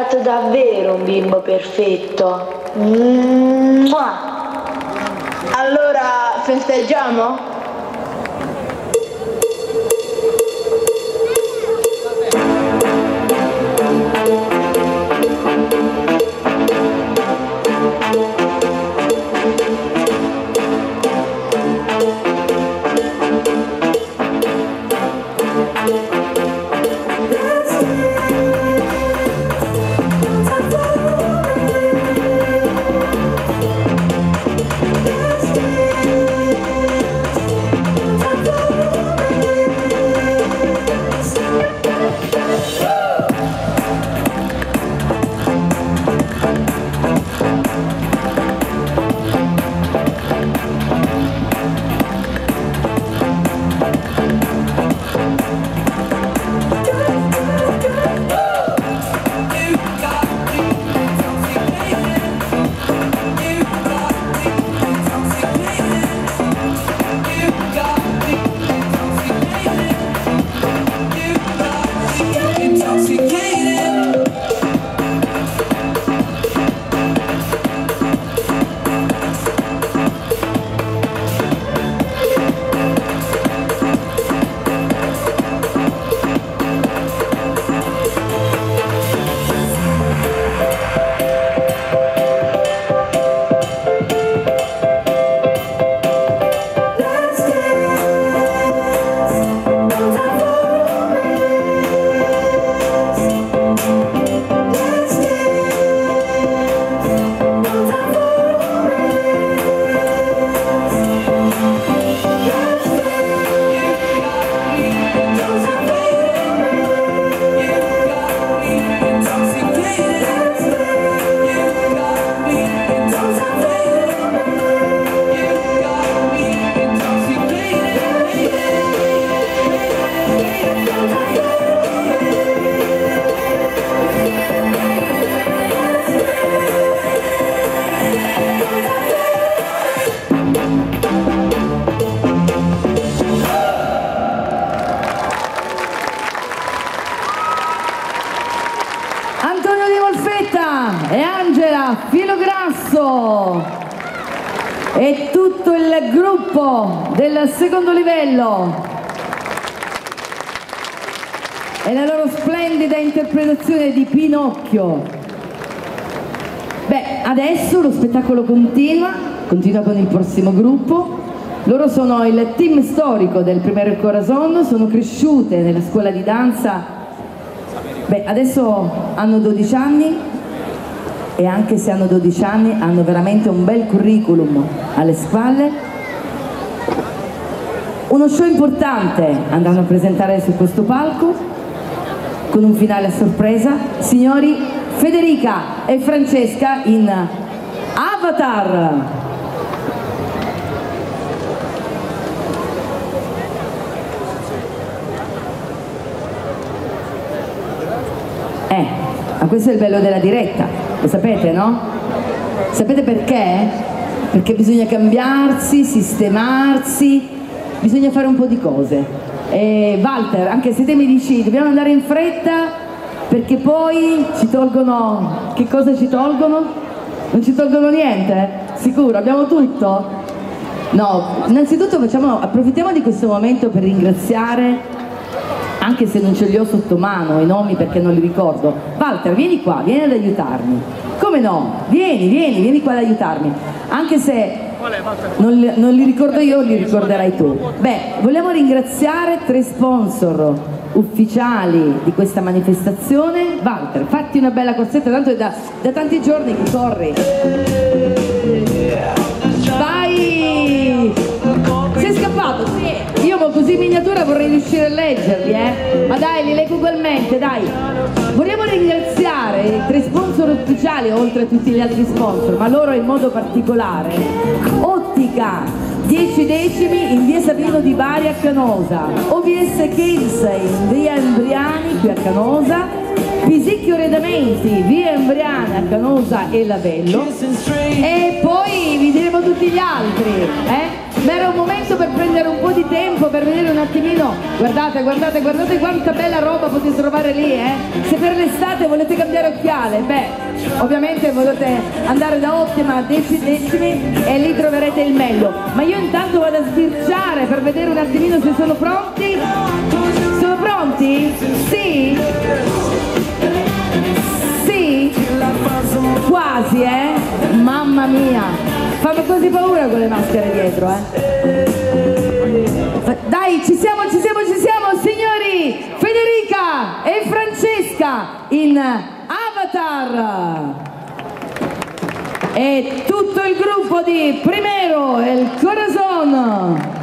sembrato davvero un bimbo perfetto. Allora festeggiamo? E Angela Filograsso e tutto il gruppo del secondo livello e la loro splendida interpretazione di Pinocchio. Beh, adesso lo spettacolo continua con il prossimo gruppo. Loro sono il team storico del Primero Corazon, sono cresciute nella scuola di danza. Beh, adesso hanno 12 anni e anche se hanno 12 anni hanno veramente un bel curriculum alle spalle. Uno show importante andranno a presentare su questo palco con un finale a sorpresa. Signori, Federica e Francesca in Avatar. Ma questo è il bello della diretta, lo sapete, no? Sapete perché? Perché bisogna cambiarsi, sistemarsi, bisogna fare un po' di cose. E Walter, anche se te mi dici dobbiamo andare in fretta perché poi ci tolgono, che cosa ci tolgono? Non ci tolgono niente? Sicuro? Abbiamo tutto? No, innanzitutto approfittiamo di questo momento per ringraziare, anche se non ce li ho sotto mano i nomi perché non li ricordo. Walter, vieni qua, vieni ad aiutarmi. Come no? Vieni qua ad aiutarmi. Anche se non li ricordo io, li ricorderai tu. Beh, vogliamo ringraziare 3 sponsor ufficiali di questa manifestazione. Walter, fatti una bella corsetta, tanto è da tanti giorni che corri. Vai! Sei scappato? Sì. Io così in miniatura vorrei riuscire a leggerli, ma dai, li leggo ugualmente, dai. Vogliamo ringraziare i 3 sponsor ufficiali, oltre a tutti gli altri sponsor, ma loro in modo particolare. Ottica 10 decimi in via Sabino di Bari a Canosa, OVS Kids in via Embriani qui a Canosa, Pisicchio Redamenti via Embriani a Canosa e Lavello, e poi vi diremo tutti gli altri, ma era un momento per prendere un po' di tempo, per vedere un attimino. Guardate, guardate, guardate quanta bella roba potete trovare lì, eh? Se per l'estate volete cambiare occhiale, beh, ovviamente volete andare da Ottima, Decimi, e lì troverete il meglio. Ma io intanto vado a sbirciare per vedere un attimino se sono pronti. Sono pronti? Sì? Sì? Quasi, mamma mia, fanno così paura con le maschere dietro, Dai, ci siamo, signori! Federica e Francesca in Avatar e tutto il gruppo di Primero El Corazon.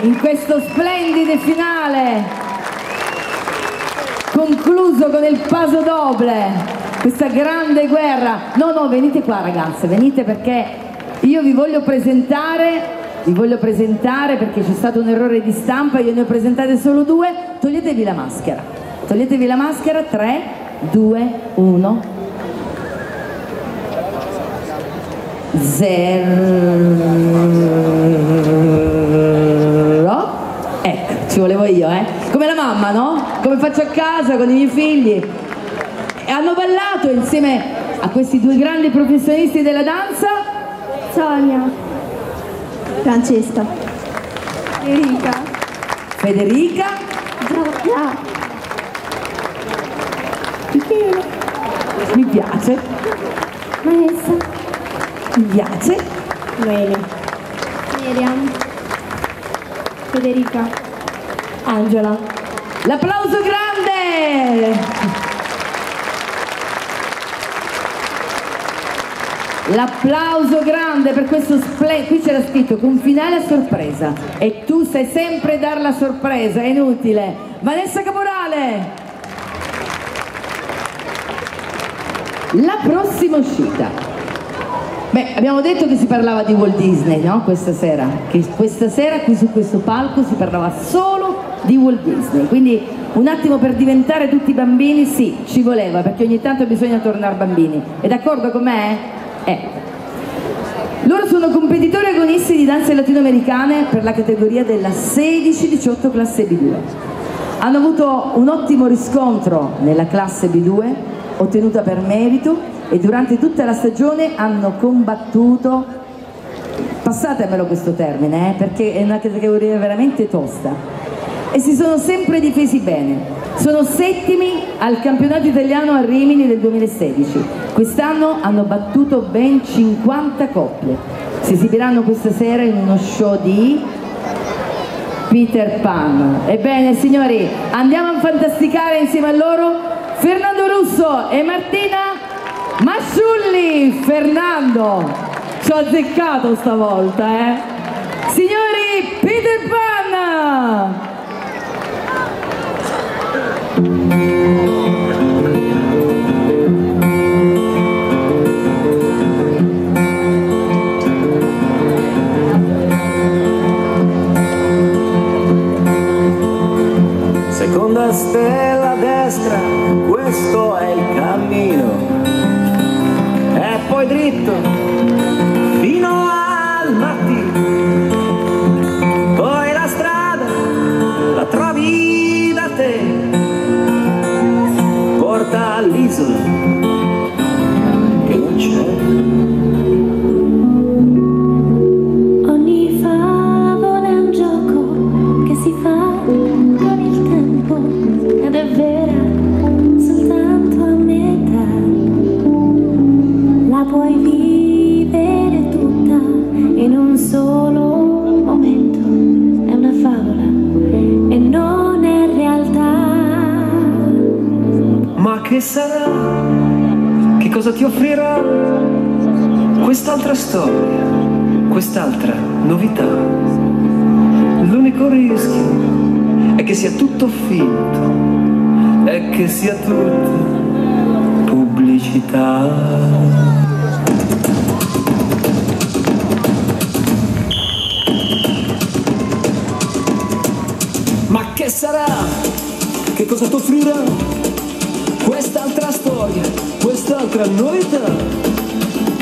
in questo splendido finale concluso con il paso doble, questa grande guerra. No, venite qua ragazze, venite, perché io vi voglio presentare vi voglio presentare perché c'è stato un errore di stampa, io ne ho presentate solo 2, toglietevi la maschera. Toglietevi la maschera, 3, 2, 1. 0. Ecco, ci volevo io, come la mamma, no? Come faccio a casa con i miei figli. E hanno ballato insieme a questi 2 grandi professionisti della danza. Sonia. Francesca. Federica. Federica. Giorgia. Michele. Mi piace. Vanessa. Mi piace. Noelia. Miriam. Federica. Angela. L'applauso grande! L'applauso grande per questo qui c'era scritto con finale a sorpresa e tu sai sempre dar la sorpresa, è inutile. Vanessa Caporale. La prossima uscita. Beh, abbiamo detto che si parlava di Walt Disney, no? Questa sera. Che questa sera qui su questo palco si parlava solo di Walt Disney. Quindi un attimo per diventare tutti bambini, sì, ci voleva, perché ogni tanto bisogna tornare bambini. È d'accordo con me? Loro sono competitori agonisti di danze latinoamericane per la categoria della 16-18 classe B2. Hanno avuto un ottimo riscontro nella classe B2, ottenuta per merito, e durante tutta la stagione hanno combattuto, passatemelo questo termine, perché è una categoria veramente tosta, e si sono sempre difesi bene. Sono settimi al campionato italiano a Rimini del 2016. Quest'anno hanno battuto ben 50 coppie. Si esibiranno questa sera in uno show di Peter Pan. Ebbene signori, andiamo a fantasticare insieme a loro Fernando Russo e Martina Masciulli. Fernando, ci ho azzeccato stavolta, Signori, Peter Pan! Seconda stella a destra, questo è il cammino, e poi dritto fino al mattino, poi la strada la trovi da te, porta all'isola che non c'è. Ogni favola è un gioco che si fa con il tempo ed è vera soltanto a metà. La puoi vivere tutta in un solo momento. È una favola e non è realtà. Ma che sarà? Che cosa ti offrirà quest'altra storia, quest'altra novità? L'unico rischio è che sia tutto finto, è che sia tutta pubblicità. Ma che sarà? Che cosa ti offrirà quest'altra storia, quest'altra novità?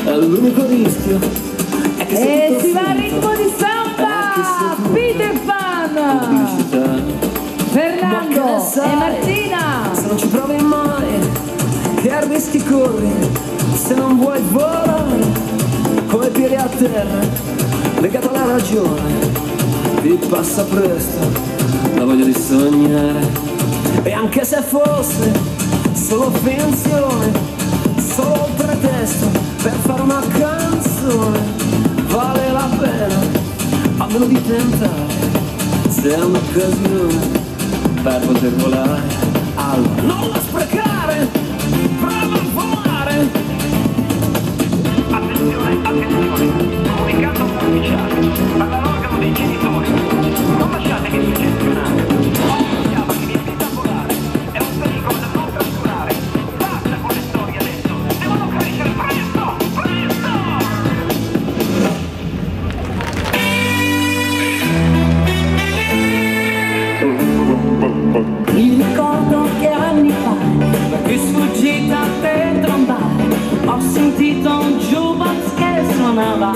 L'unico rischio è che sia tutto si va al finto, ritmo di samba! Peter Pan! pubblicità. Fernando Ma che ne sai? e Martina! Se non ci provi mai, che rischi corri? Se non vuoi volare, come piedi a terra, legato alla ragione, ti passa presto la voglia di sognare. E anche se fosse solo finzione, solo un pretesto per fare una canzone, vale la pena almeno di tentare, se è un'occasione per poter volare. Allora non la sprecare, prova a volare. Attenzione, attenzione, comunicato ufficiale all'organo dei genitori, non lasciate che suggestionate. Ogni chiama che viene a volare è un pericolo da non trascurare. Basta con le storie adesso, devono crescere presto, presto! sentito un jukebox che suonava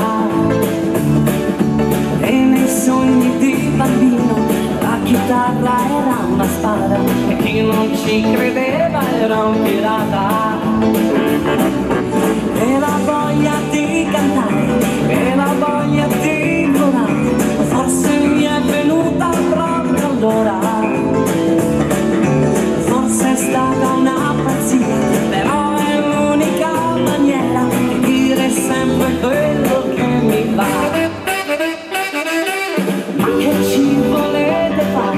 e nei sogni di bambino la chitarra era una spada e chi non ci credeva era un pirata. E la voglia di cantare, e la voglia di volare, forse mi è venuta proprio allora. Forse è stata una pazzia, però è l'unica maniera di dire sempre quello che mi va. Ma che ci volete fare?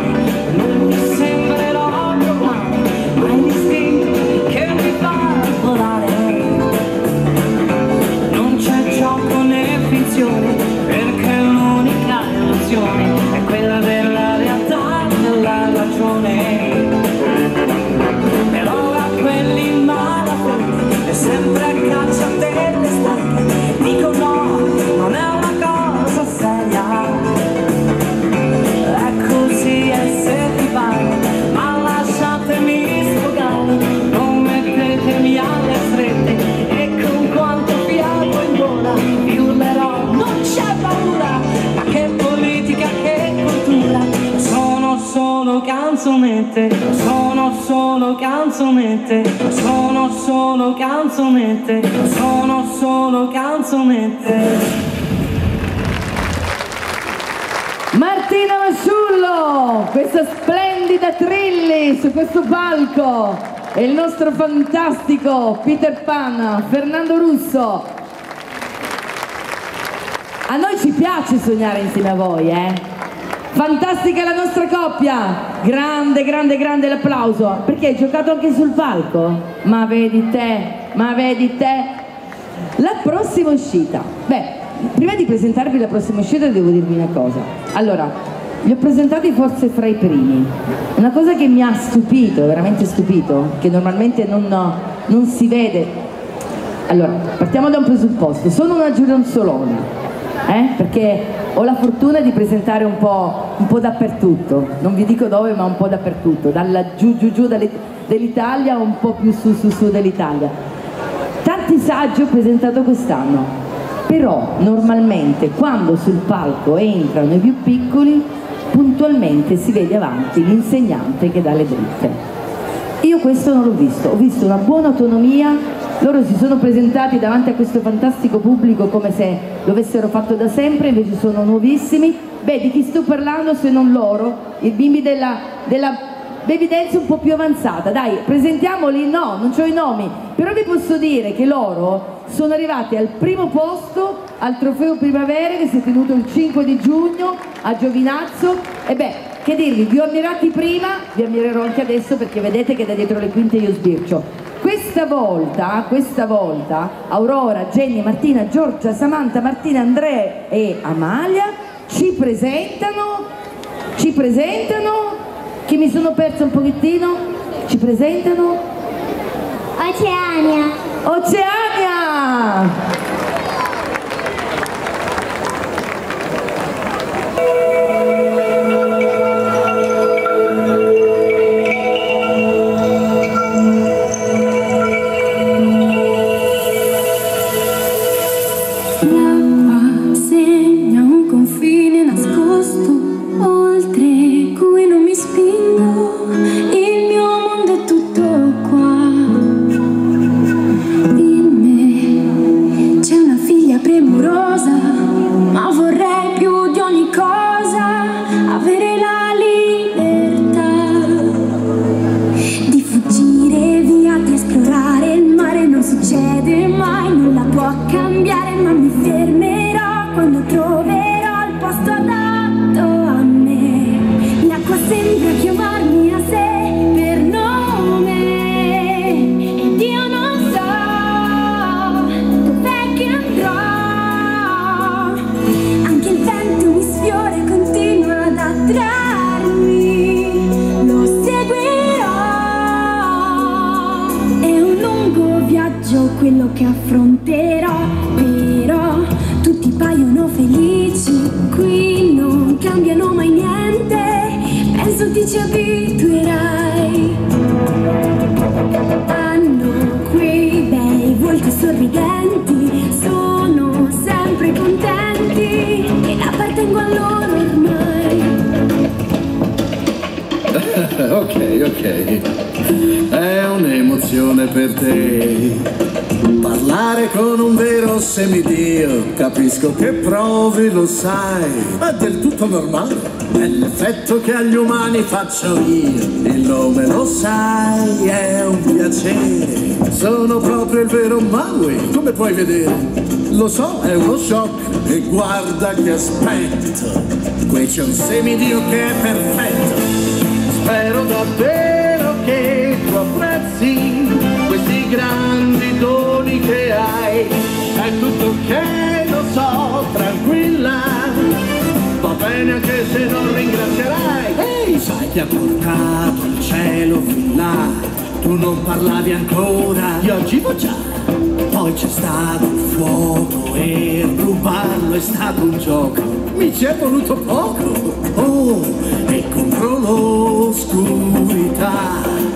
Non mi sembrerò normale, ma è l'istinto che mi fa volare. Non c'è gioco né finzione, perché l'unica illusione è quella della realtà, della ragione. Però a quelli in malafede è sempre a caccia delle stelle. Dico no, non è una cosa seria. È così e se vi pare, ma lasciatemi sfogare. Non mettetemi alle strette e con quanto fiato in gola vi urlerò. Non c'è paura, ma che politica, che cultura. Sono solo canzonette, sono solo canzonette, sono solo canzonette, sono solo canzonette. Martina Masciullo, questa splendida Trilli su questo palco, e il nostro fantastico Peter Pan, Fernando Russo. A noi ci piace sognare insieme a voi, Fantastica la nostra coppia, grande, grande, grande l'applauso, perché hai giocato anche sul palco? Ma vedi te, ma vedi te. La prossima uscita, prima di presentarvi la prossima uscita devo dirvi una cosa. Allora, li ho presentati forse fra i primi. Una cosa che mi ha stupito, veramente stupito, che normalmente non si vede. Allora, partiamo da un presupposto. Sono una gironzolona, perché ho la fortuna di presentare un po' dappertutto. Non vi dico dove, ma un po' dappertutto. Dalla giù dell'Italia, un po' più su dell'Italia. Tanti saggi ho presentato quest'anno. Però normalmente quando sul palco entrano i più piccoli, puntualmente si vede avanti l'insegnante che dà le dritte. Io questo non l'ho visto, ho visto una buona autonomia, loro si sono presentati davanti a questo fantastico pubblico come se lo avessero fatto da sempre, invece sono nuovissimi. Di chi sto parlando se non loro, i bimbi della baby dance un po' più avanzata. Dai, presentiamoli? No, non c'ho i nomi, però vi posso dire che loro sono arrivati al primo posto al Trofeo Primavera che si è tenuto il 5 di giugno a Giovinazzo. E che dirvi, vi ho ammirati prima, vi ammirerò anche adesso, perché vedete che da dietro le quinte io sbircio. Questa volta Aurora, Jenny, Martina, Giorgia, Samantha, Martina, Andrea e Amalia ci presentano, che mi sono persa un pochettino, ci presentano Oceania! L'acqua segna un confine nascosto, oltre cui non mi spingo, il mio mondo è tutto qua. In me c'è una figlia premurosa, ma vorrei più di ogni cosa avere la libertà di fuggire via, di esplorare il mare. Non succede mai, nulla può cambiare, ma mi fermerò quando troverò il posto adatto a me. L'acqua sembra chiamarmi a sé per nome ed io non so dov'è che andrò. Anche il vento mi sfiora e continua ad attrarmi, lo seguirò. È un lungo viaggio quello che affronterò, però tutti paiono felici, qui non cambiano mai niente, penso ti ci abituerai. Hanno quei bei volti sorridenti Ok. È un'emozione per te parlare con un vero semidio. Capisco che provi, lo sai, è del tutto normale. È l'effetto che agli umani faccio io. Il nome lo sai, è un piacere. Sono proprio il vero Maui, come puoi vedere. Lo so, è uno shock. E guarda che aspetto, qui c'è un semidio che è perfetto. Spero davvero che tu apprezzi questi grandi doni che hai. È tutto ok, lo so, tranquilla, va bene anche se non ringrazierai. Ehi, sai che ha portato il cielo fin là, tu non parlavi ancora, io agivo già. Poi c'è stato il fuoco e rubarlo è stato un gioco, mi ci è voluto poco. Oh, e contro l'oscurità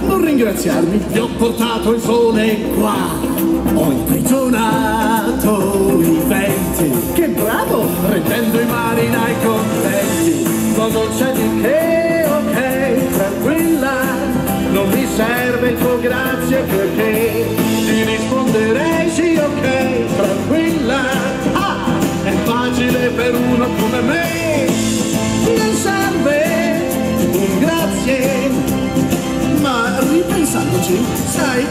non ringraziarmi, ti ho portato il sole qua, ho imprigionato i venti. Che bravo, rendendo i marinai contenti. Ma non c'è di che, ok, tranquilla, non mi serve il tuo grazie perché ti risponderei sì, ok, tranquilla. Ah, è facile per uno come me, non serve un grazie, ma ripensandoci, sai,